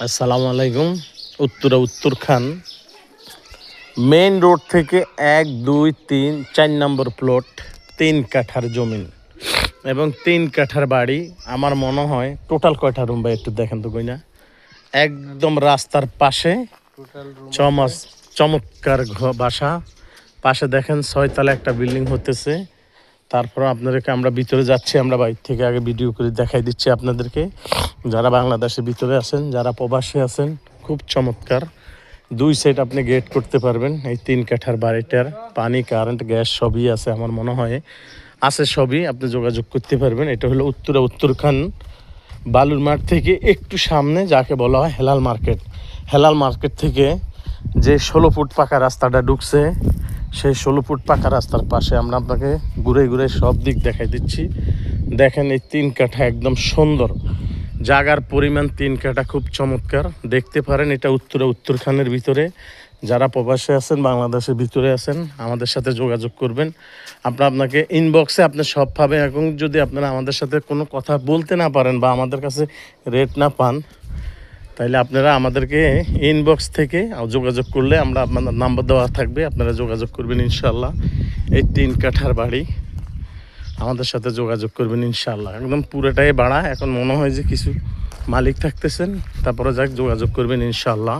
আসসালামু আলাইকুম। Uttarkhan main road থেকে 1, 2, 3, 4 নম্বর প্লট, 3 কাঠার জমিন এবং 3 কাঠার বাড়ি। আমার মনে হয় টোটাল কয়টা রুম ভাই একটু দেখেন তো কই না। একদম রাস্তার পাশে চমৎকার বাসা। পাশে দেখেন 6 তলা একটা বিল্ডিং হতেছে। তারপর আপনাদেরকে আমরা ভিতরে যাচ্ছি, আমরা বাইরে থেকে আগে ভিডিও করে দেখাই দিচ্ছি আপনাদেরকে। যারা বাংলাদেশের ভিতরে আছেন, যারা প্রবাসী আছেন, খুব চমৎকার 2 সাইড আপনি গেট করতে পারবেন। এই 3 কাঠার বাড়িটার পানি, কারেন্ট, গ্যাস সবই আছে আমার মনে হয়, আছে সবই, আপনি যোগাযোগ করতে পারবেন। এটা হলো উত্তরখান বালুর মাঠ থেকে একটু সামনে, যাকে বলা হয় হেলাল মার্কেট। হেলাল মার্কেট থেকে যে 16 ফুট পাকা রাস্তাটা ঢুকছে, সেই 16 ফুট পাকা রাস্তার পাশে আমরা আপনাকে ঘুরে ঘুরে সব দিক দেখাই দিচ্ছি। দেখেন এই 3 কাঠা একদম সুন্দর জায়গার পরিমাণ, 3 কাঠা খুব চমৎকার দেখতে পারেন। এটা উত্তরখানের ভিতরে। যারা প্রবাসে আছেন, বাংলাদেশের ভিতরে আছেন, আমাদের সাথে যোগাযোগ করবেন। আপনাকে ইনবক্সে আপনি সব পাবেন। এবং যদি আপনারা আমাদের সাথে কোনো কথা বলতে না পারেন বা আমাদের কাছে রেট না পান, তাইলে আপনারা আমাদেরকে ইনবক্স থেকে যোগাযোগ করলে আমরা আপনাদের নাম্বার দেওয়া থাকবে, আপনারা যোগাযোগ করবেন ইনশাল্লাহ। এই 3 কাঠার বাড়ি, আমাদের সাথে যোগাযোগ করবেন ইনশাল্লাহ। একদম পুরোটাই ভাড়া। এখন মনে হয় যে কিছু মালিক থাকতেছেন, তারপরে যাক যোগাযোগ করবেন ইনশাল্লাহ।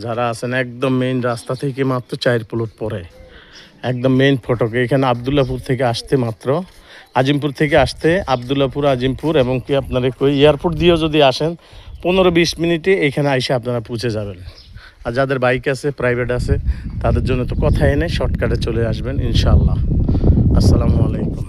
যারা আছেন একদম মেইন রাস্তা থেকে মাত্র 4 প্লট পরে, একদম মেইন ফটকে। এখানে আবদুল্লাপুর থেকে আসতে মাত্র, আজিমপুর থেকে আসতে আবদুল্লাপুর, আজিমপুর এবং কি আপনার এয়ারপোর্ট দিয়েও যদি আসেন 15-20 মিনিটে এখানে এসে আপনারা পৌঁছে যাবেন। আর যাদের বাইক আছে, প্রাইভেট আছে, তাদের জন্য তো কথাই নেই, শর্টকাটে চলে আসবেন ইনশাল্লাহ। আসসালামু আলাইকুম।